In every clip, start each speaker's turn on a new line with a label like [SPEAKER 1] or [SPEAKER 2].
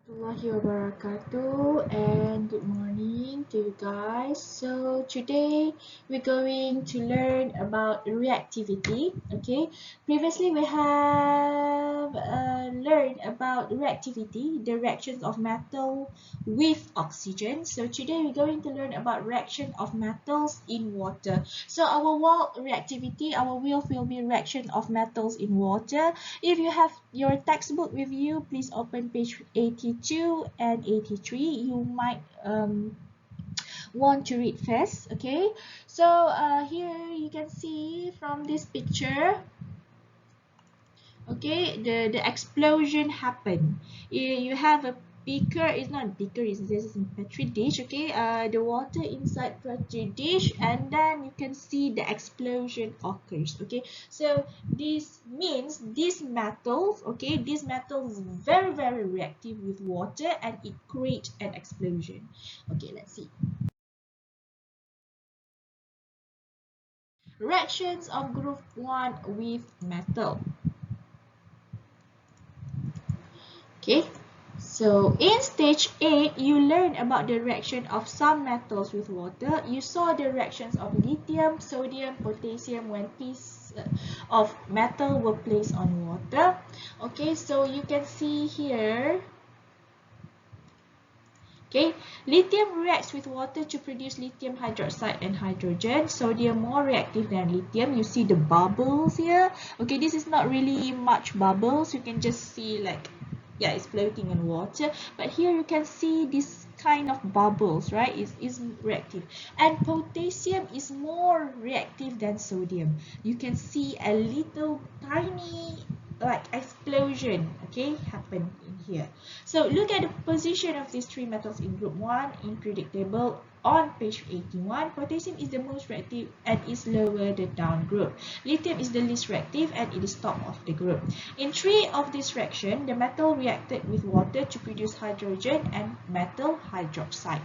[SPEAKER 1] Warahmatullahi wabarakatuh, and good morning to you guys. So today we're going to learn about reactivity. Okay, previously we have learned about reactivity, the reactions of metal with oxygen. So today we're going to learn about reaction of metals in water. So our reactivity, our will be reaction of metals in water. If you have your textbook with you, please open page 82 and 83. You might want to read first. Okay, so here you can see from this picture, okay, the explosion happened. You have a beaker. It's not a beaker, it's just a petri dish. Okay, the water inside petri dish, and then you can see the explosion occurs. Okay, so this means these metals, okay, these metals very reactive with water, and it creates an explosion. Okay, let's see. Reactions of group 1 with metal. Okay, so in stage 8, you learn about the reaction of some metals with water. You saw the reactions of lithium, sodium, potassium when pieces of metal were placed on water. Okay, so you can see here, okay, lithium reacts with water to produce lithium hydroxide and hydrogen. Sodium more reactive than lithium. You see the bubbles here. Okay, this is not really much bubbles. You can just see like, yeah, it's floating in water. But here you can see this kind of bubbles, right? Is reactive. And potassium is more reactive than sodium. You can see a little tiny like explosion, okay, happen in here. So look at the position of these three metals in group 1 in periodic table on page 81. Potassium is the most reactive and is lower the down group. Lithium is the least reactive and it is top of the group. In 3 of this reaction, the metal reacted with water to produce hydrogen and metal hydroxide.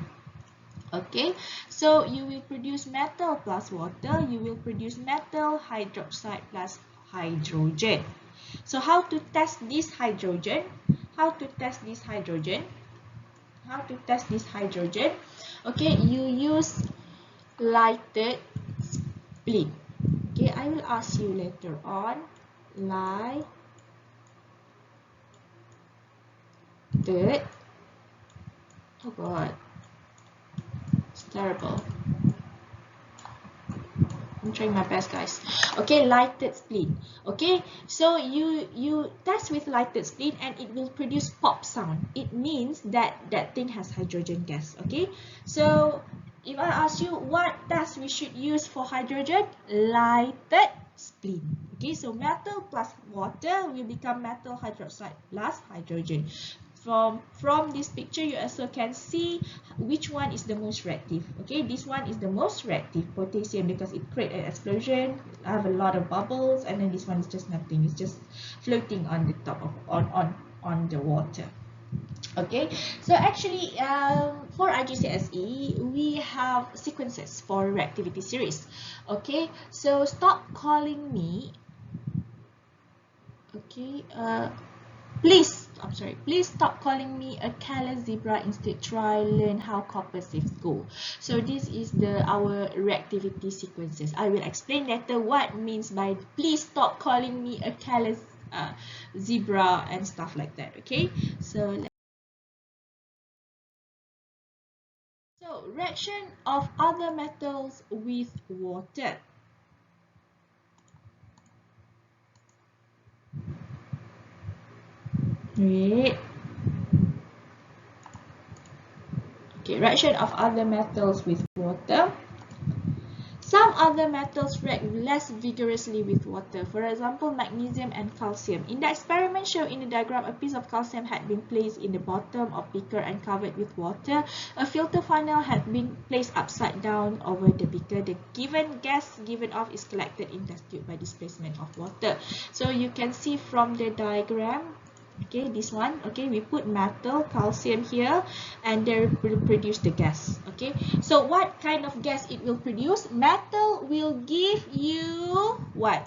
[SPEAKER 1] Okay, so you will produce metal plus water, you will produce metal hydroxide plus hydrogen. So how to test this hydrogen? How to test this hydrogen? How to test this hydrogen? Okay, you use lighted splint. Okay, I will ask you later on. Lighted. Oh God, it's terrible. I'm trying my best, guys. Okay, lighted splint. Okay, so you test with lighted splint and it will produce pop sound. It means that that thing has hydrogen gas. Okay, so if I ask you what test we should use for hydrogen, lighted splint. Okay, so metal plus water will become metal hydroxide plus hydrogen. From this picture, you also can see which one is the most reactive. Okay, this one is the most reactive, potassium, because it creates an explosion, have a lot of bubbles, and then this one is just nothing, it's just floating on the top of on the water. Okay, so actually for IGCSE we have sequences for reactivity series. Okay, so stop calling me. Okay, please stop calling me a careless zebra. Instead, try learn how copper sieves go. So this is our reactivity sequences. I will explain later what means by please stop calling me a careless zebra and stuff like that. Okay, so reaction of other metals with water. Wait. Okay, reaction of other metals with water. Some other metals react less vigorously with water. For example, magnesium and calcium. In the experiment shown in the diagram, a piece of calcium had been placed in the bottom of beaker and covered with water. A filter funnel had been placed upside down over the beaker. The given gas given off is collected in test tube by displacement of water. So you can see from the diagram, okay, this one, okay, we put metal, calcium here, and they will produce the gas. Okay, so what kind of gas it will produce? Metal will give you what?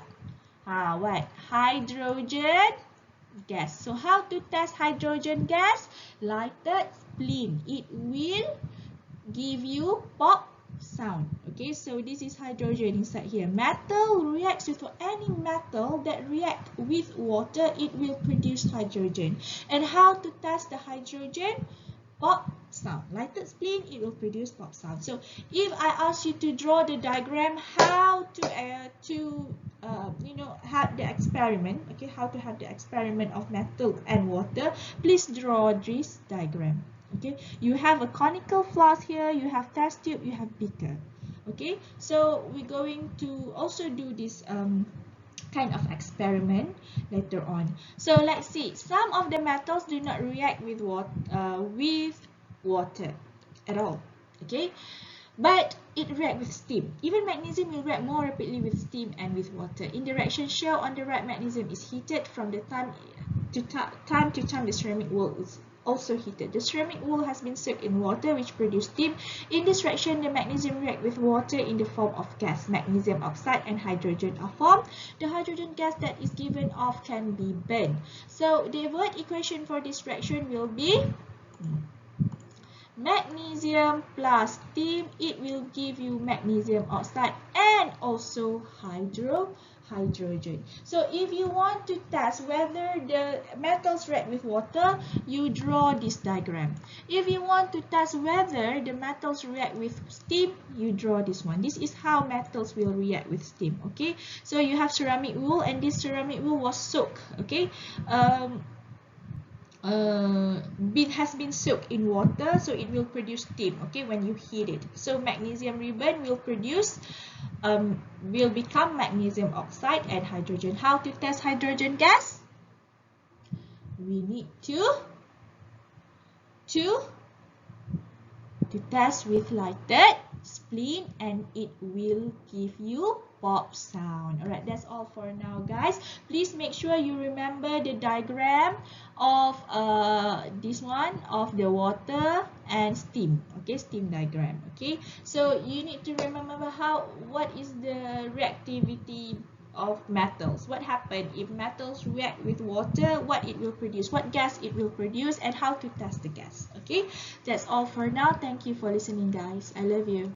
[SPEAKER 1] What? Hydrogen gas. So how to test hydrogen gas? Lighted spleen. It will give you pop sound. Okay, so this is hydrogen inside here. Metal reacts with any metal that react with water, it will produce hydrogen. And how to test the hydrogen? Pop sound. Lighted spleen, it will produce pop sound. So if I ask you to draw the diagram how to have the experiment, okay, how to have the experiment of metal and water, please draw this diagram. Okay, you have a conical flask here, you have test tube, you have beaker. Okay, so we're going to also do this kind of experiment later on. So let's see, some of the metals do not react with water at all. Okay, but it reacts with steam. Even magnesium will react more rapidly with steam and with water. In the reaction shown on the right, magnesium is heated. From the time to time, the ceramic wool is also heated. The ceramic wool has been soaked in water, which produces steam. In this reaction, the magnesium reacts with water in the form of gas. Magnesium oxide and hydrogen are formed. The hydrogen gas that is given off can be burned. So the word equation for this reaction will be magnesium plus steam. It will give you magnesium oxide and also hydrogen. So if you want to test whether the metals react with water, you draw this diagram. If you want to test whether the metals react with steam, you draw this one. This is how metals will react with steam. Okay, so you have ceramic wool, and this ceramic wool was soaked. Okay, has been soaked in water, so it will produce steam. Okay, when you heat it, so magnesium ribbon will become magnesium oxide and hydrogen. How to test hydrogen gas? We need to test with lighted spleen, and it will give you pop sound. Alright, that's all for now, guys. Please make sure you remember the diagram of this one of the water and steam. Okay, steam diagram. Okay, so you need to remember what is the reactivity of metals. What happens if metals react with water, what it will produce, what gas it will produce, and how to test the gas. Okay, that's all for now. Thank you for listening, guys. I love you.